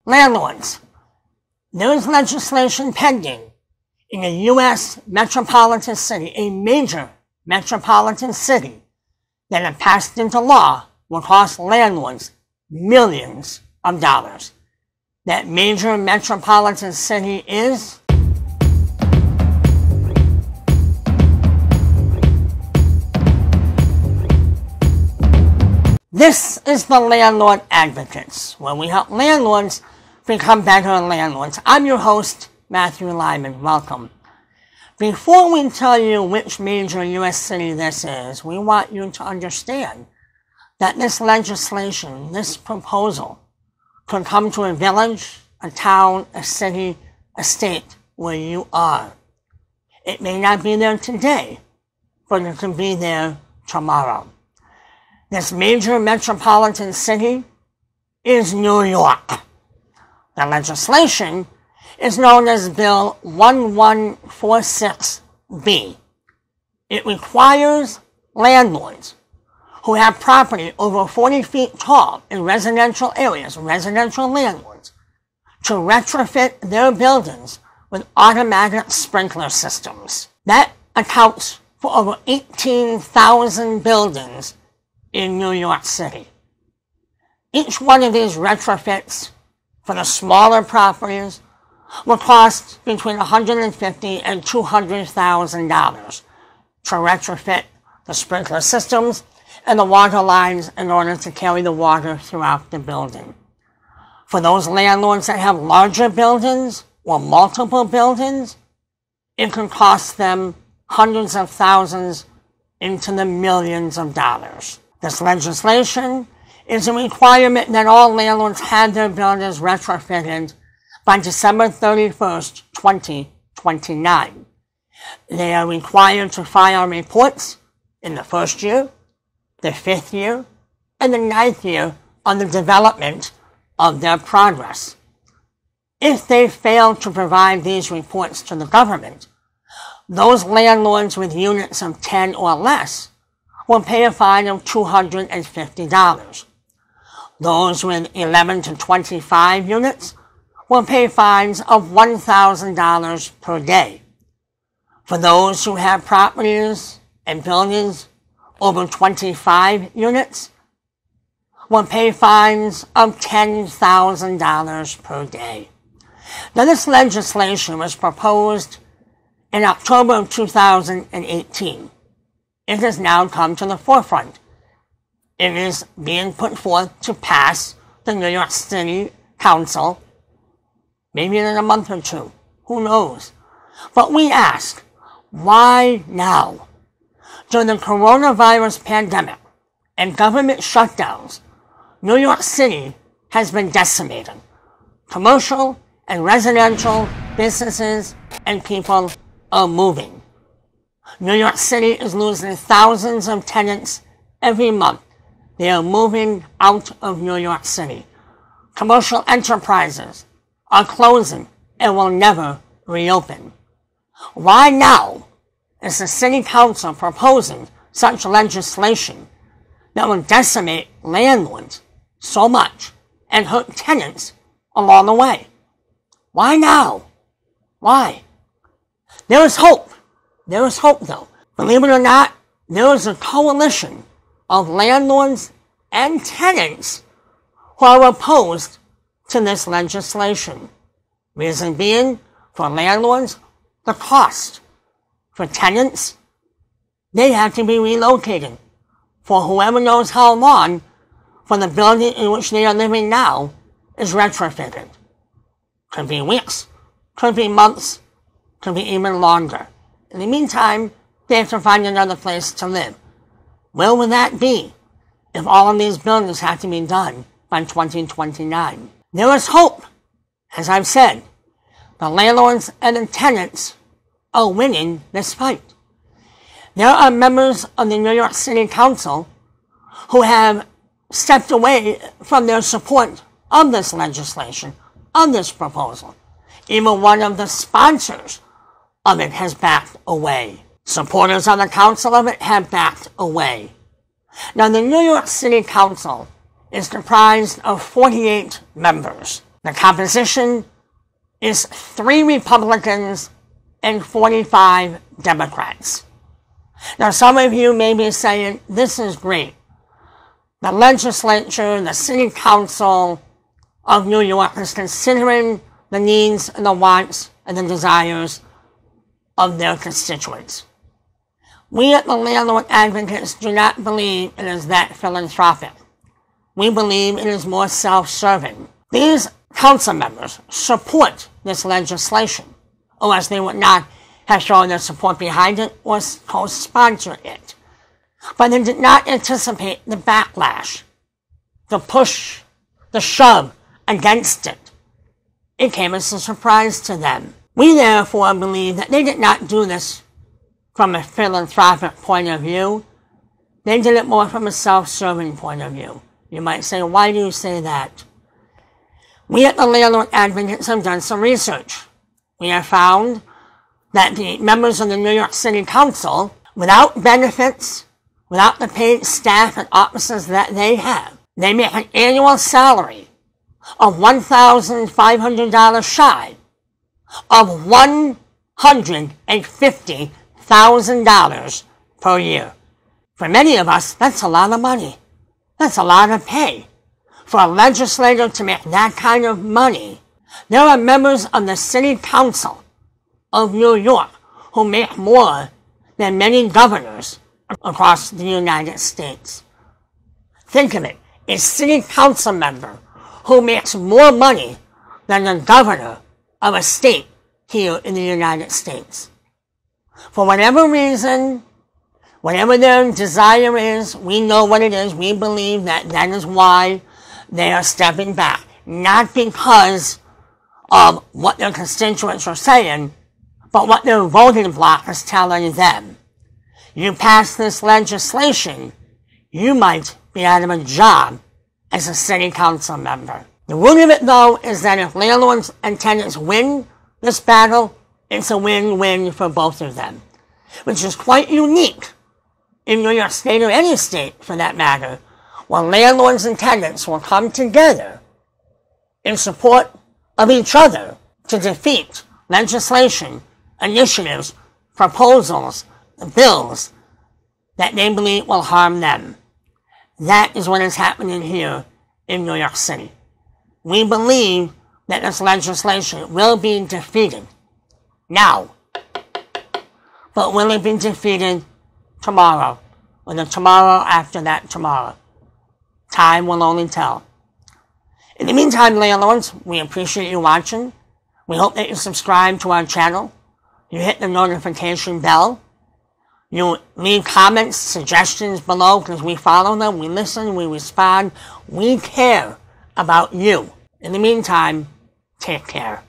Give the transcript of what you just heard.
Landlords. There is legislation pending in a U.S. metropolitan city, a major metropolitan city, that if passed into law will cost landlords millions of dollars. That major metropolitan city is This is the Landlord Advocates, where we help landlords become better landlords. I'm your host, Matthew Lyman. Welcome. Before we tell you which major U.S. city this is, we want you to understand that this legislation, this proposal, could come to a village, a town, a city, a state where you are. It may not be there today, but it could be there tomorrow. This major metropolitan city is New York. The legislation is known as Bill 1146B. It requires landlords who have property over 40 feet tall in residential areas, residential landlords, to retrofit their buildings with automatic sprinkler systems. That accounts for over 18,000 buildings in New York City. Each one of these retrofits for the smaller properties will cost between $150,000 and $200,000 to retrofit the sprinkler systems and the water lines in order to carry the water throughout the building. For those landlords that have larger buildings or multiple buildings, it can cost them hundreds of thousands into the millions of dollars. This legislation is a requirement that all landlords have their buildings retrofitted by December 31st, 2029. They are required to file reports in the first year, the fifth year, and the ninth year on the development of their progress. If they fail to provide these reports to the government, those landlords with units of 10 or less will pay a fine of $250. Those with 11 to 25 units will pay fines of $1,000 per day. For those who have properties and buildings over 25 units, will pay fines of $10,000 per day. Now, this legislation was proposed in October of 2018. It has now come to the forefront. It is being put forth to pass the New York City Council, maybe in a month or two. Who knows? But we ask, why now? During the coronavirus pandemic and government shutdowns, New York City has been decimated. Commercial and residential businesses and people are moving. New York City is losing thousands of tenants every month. They are moving out of New York City. Commercial enterprises are closing and will never reopen. Why now is the City Council proposing such legislation that will decimate landlords so much and hurt tenants along the way? Why now? Why? There is hope. There is hope, though. Believe it or not, there is a coalition of landlords and tenants who are opposed to this legislation. Reason being, for landlords, the cost. For tenants, they have to be relocated for whoever knows how long, for the building in which they are living now is retrofitted. Could be weeks, could be months, could be even longer. In the meantime, they have to find another place to live. Where will that be if all of these buildings have to be done by 2029? There is hope. As I've said, the landlords and the tenants are winning this fight. There are members of the New York City Council who have stepped away from their support of this legislation, of this proposal. Even one of the sponsors of it has backed away. Supporters of the council of it have backed away. Now, the New York City Council is comprised of 48 members. The composition is 3 Republicans and 45 Democrats. Now, some of you may be saying, this is great. The legislature, the city council of New York is considering the needs and the wants and the desires of their constituents. We at the Landlord Advocates do not believe it is that philanthropic. We believe it is more self-serving. These council members support this legislation, or else they would not have shown their support behind it or co-sponsored it. But they did not anticipate the backlash, the push, the shove against it. It came as a surprise to them. We therefore believe that they did not do this from a philanthropic point of view. They did it more from a self-serving point of view. You might say, why do you say that? We at the Landlord Advocates have done some research. We have found that the members of the New York City Council, without benefits, without the paid staff and offices that they have, they make an annual salary of $1,500 shy of $150,000 per year. For many of us, that's a lot of money. That's a lot of pay. For a legislator to make that kind of money, there are members of the City Council of New York who make more than many governors across the United States. Think of it, a city council member who makes more money than the governor of a state here in the United States. For whatever reason, whatever their desire is, we know what it is. We believe that that is why they are stepping back. Not because of what their constituents are saying, but what their voting bloc is telling them. You pass this legislation, you might be out of a job as a city council member. The root of it, though, is that if landlords and tenants win this battle, it's a win-win for both of them, which is quite unique in New York State, or any state for that matter, where landlords and tenants will come together in support of each other to defeat legislation, initiatives, proposals, bills that they believe will harm them. That is what is happening here in New York City. We believe that this legislation will be defeated now. But will it be defeated tomorrow, or the tomorrow after that tomorrow? Time will only tell. In the meantime, landlords, we appreciate you watching. We hope that you subscribe to our channel. You hit the notification bell. You leave comments, suggestions below, because we follow them, we listen, we respond. We care about you. In the meantime, take care.